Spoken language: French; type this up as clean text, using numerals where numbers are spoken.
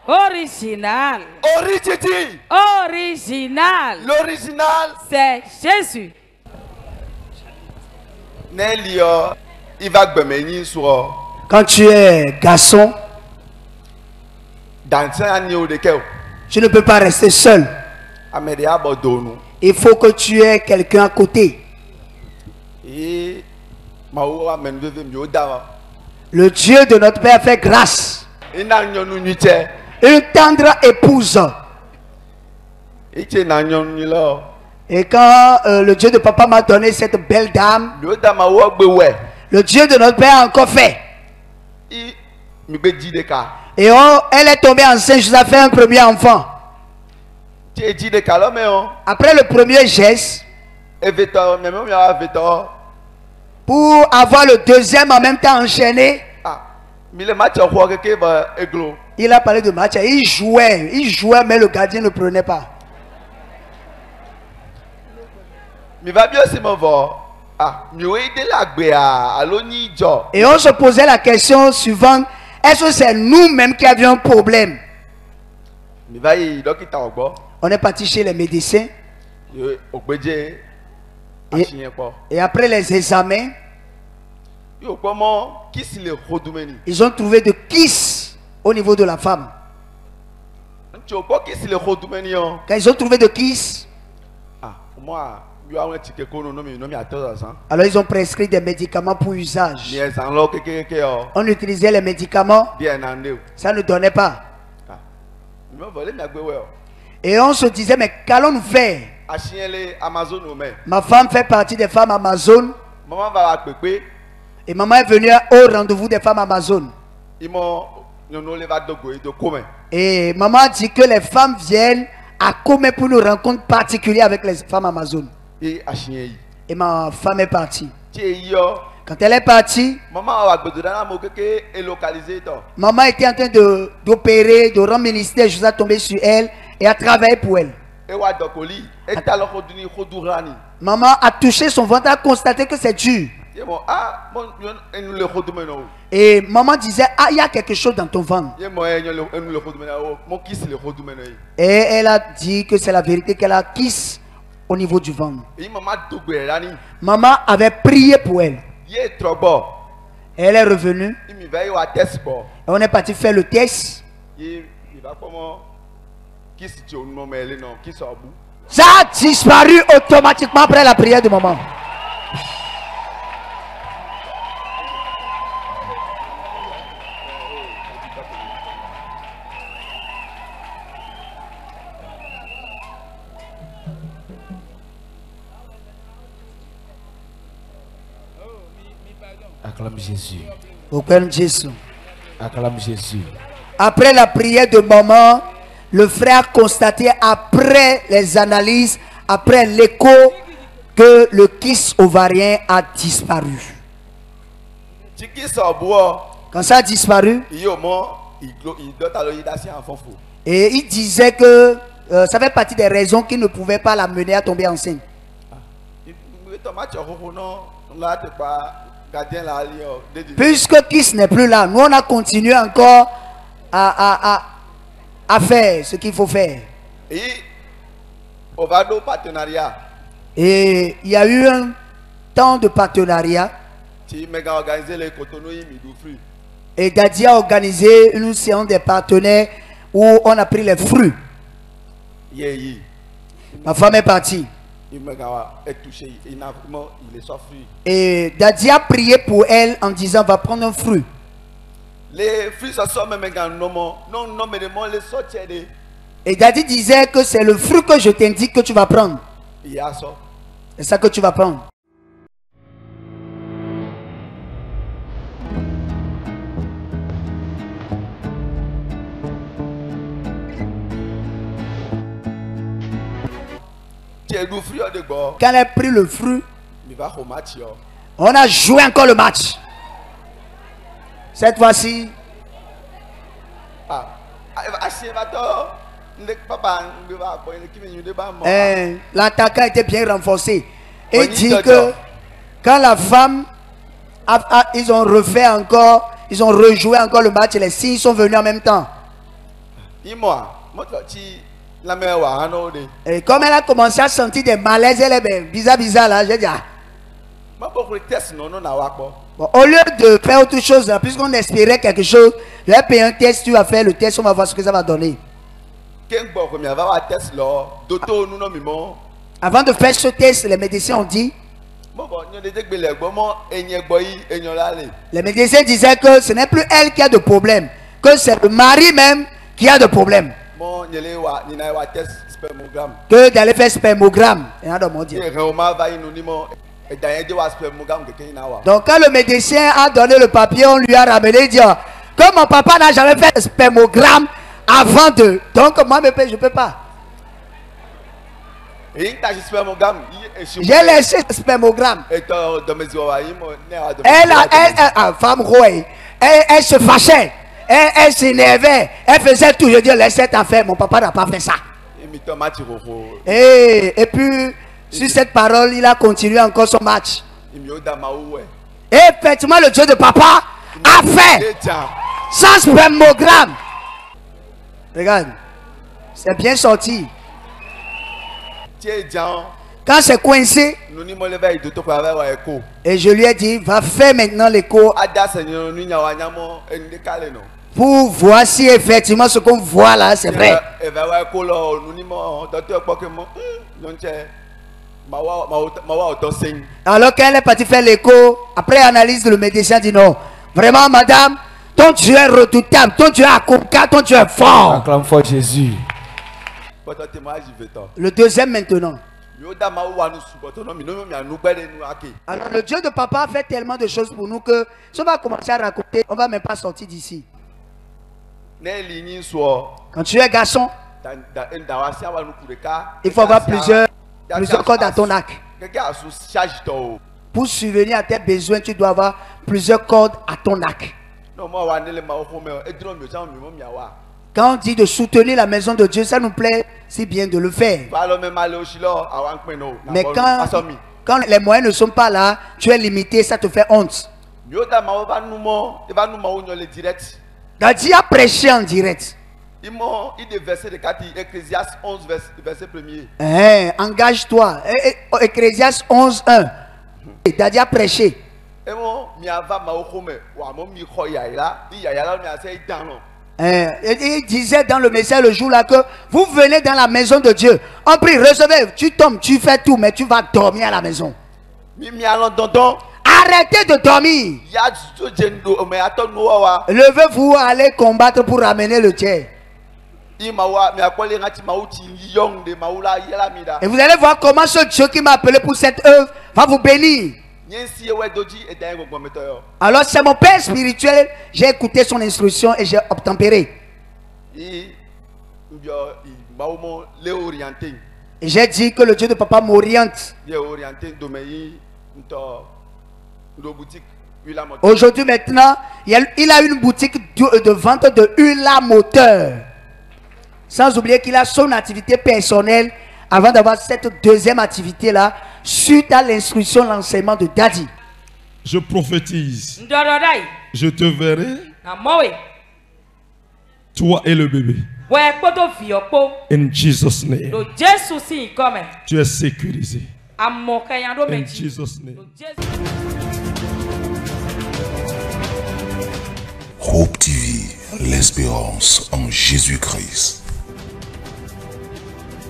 Original. L'original. C'est Jésus. Quand tu es garçon, tu ne peux pas rester seul. Il faut que tu aies quelqu'un à côté. Le Dieu de notre Père fait grâce. Une tendre épouse. Et quand le Dieu de papa m'a donné cette belle dame, le Dieu de notre Père a encore fait. Et elle est tombée enceinte, je vous ai fait un premier enfant. Après le premier geste, pour avoir le deuxième en même temps enchaîné, il a parlé de match. Il jouait, mais le gardien ne prenait pas. Et on se posait la question suivante: est-ce que c'est nous-mêmes qui avions un problème? On est parti chez les médecins. Et après les examens, ils ont trouvé de kiss au niveau de la femme. Quand ils ont trouvé de kiss, alors ils ont prescrit des médicaments pour usage. On utilisait les médicaments, ça ne donnait pas. Et on se disait, mais qu'allons-nous faire? Ma femme fait partie des femmes Amazon. Et maman est venue au rendez-vous des femmes Amazon. Et maman a dit que les femmes viennent à Kome pour une rencontre particulière avec les femmes Amazon. Et ma femme est partie. Quand elle est partie, maman était en train d'opérer, de rendre ministère. Je suis tombé sur elle et a travaillé pour elle. Maman a touché son ventre, a constaté que c'est dur. Et maman disait, ah, il y a quelque chose dans ton ventre. Et elle a dit que c'est la vérité, qu'elle a kiss au niveau du ventre. Maman avait prié pour elle. Elle est revenue. Et on est parti faire le test. Ça a disparu automatiquement après la prière de maman. Acclame Jésus. Acclame Jésus. Acclame Jésus. Après la prière de maman, le frère a constaté après les analyses, après l'écho, que le kyste ovarien a disparu. Quand ça a disparu, et il disait que ça fait partie des raisons qui ne pouvaient pas la mener à tomber enceinte. Puisque kyste n'est plus là, nous on a continué encore à faire ce qu'il faut faire. Et il y a eu un temps de partenariat. Et Daddy a organisé une séance des partenaires où on a pris les fruits. Ma femme est partie. Et Daddy a prié pour elle en disant, va prendre un fruit. Et Daddy disait que c'est le fruit que je t'indique que tu vas prendre. C'est ça que tu vas prendre. Quand elle a pris le fruit, on a joué encore le match. Cette fois-ci, l'attaquant était bien renforcé. Et dit que quand la femme, ils ont refait encore, ils ont rejoué encore le match, les signes sont venus en même temps. Et comme elle a commencé à sentir des malaises, elle est bizarre là, j'ai dit. Bon, au lieu de faire autre chose, puisqu'on espérait quelque chose, je vais payer un test, tu vas faire le test, on va voir ce que ça va donner. Avant de faire ce test, les médecins ont dit, les médecins disaient que ce n'est plus elle qui a de problème, que c'est le mari même qui a de problème. Que d'aller faire spermogramme. Donc quand le médecin a donné le papier, on lui a ramené, dit que mon papa n'a jamais fait spermogramme avant de... Donc moi je ne peux pas. J'ai laissé le spermogramme. Elle se fâchait. Elle s'énervait. Elle faisait tout. Je dis laissez ta faire. Mon papa n'a pas fait ça. Et puis sur cette parole, il a continué encore son match. Et effectivement, le Dieu de papa a fait sans spermogramme. Regarde, c'est bien sorti. Quand c'est coincé, et je lui ai dit, va faire maintenant l'écho pour voir si effectivement ce qu'on voit là, c'est vrai. Alors qu'elle est partie faire l'écho, après analyse, le médecin dit non, vraiment madame, ton Dieu est redoutable, ton Dieu est accompli, ton Dieu est fort. Acclame fort Jésus. Le deuxième maintenant. Alors le Dieu de papa fait tellement de choses pour nous que si on va commencer à raconter, on ne va même pas sortir d'ici. Quand tu es garçon, il faut avoir plusieurs cordes à ton arc. Pour subvenir à tes besoins, tu dois avoir plusieurs cordes à ton arc. Quand on dit de soutenir la maison de Dieu, ça nous plaît si bien de le faire. Mais quand les moyens ne sont pas là, tu es limité, ça te fait honte. Daddy a prêché en direct. Engage-toi. Ecclésias 11:1. Daddy a prêché. Il disait dans le message le jour là que vous venez dans la maison de Dieu. On prie, recevez, tu tombes, tu fais tout, mais tu vas dormir à la maison. Arrêtez de dormir. Levez-vous, allez combattre pour ramener le tiers. Et vous allez voir comment ce Dieu qui m'a appelé pour cette œuvre va vous bénir. Alors c'est mon père spirituel, j'ai écouté son instruction et j'ai obtempéré. Et j'ai dit que le Dieu de papa m'oriente. Aujourd'hui maintenant, il a une boutique de vente de huile à moteur. Sans oublier qu'il a son activité personnelle avant d'avoir cette deuxième activité là, suite à l'instruction, l'enseignement de Daddy. Je prophétise. Je te verrai. Toi et le bébé. In Jesus' name. Tu es sécurisé. In Jesus' name. Hope TV, l'espérance en Jésus-Christ.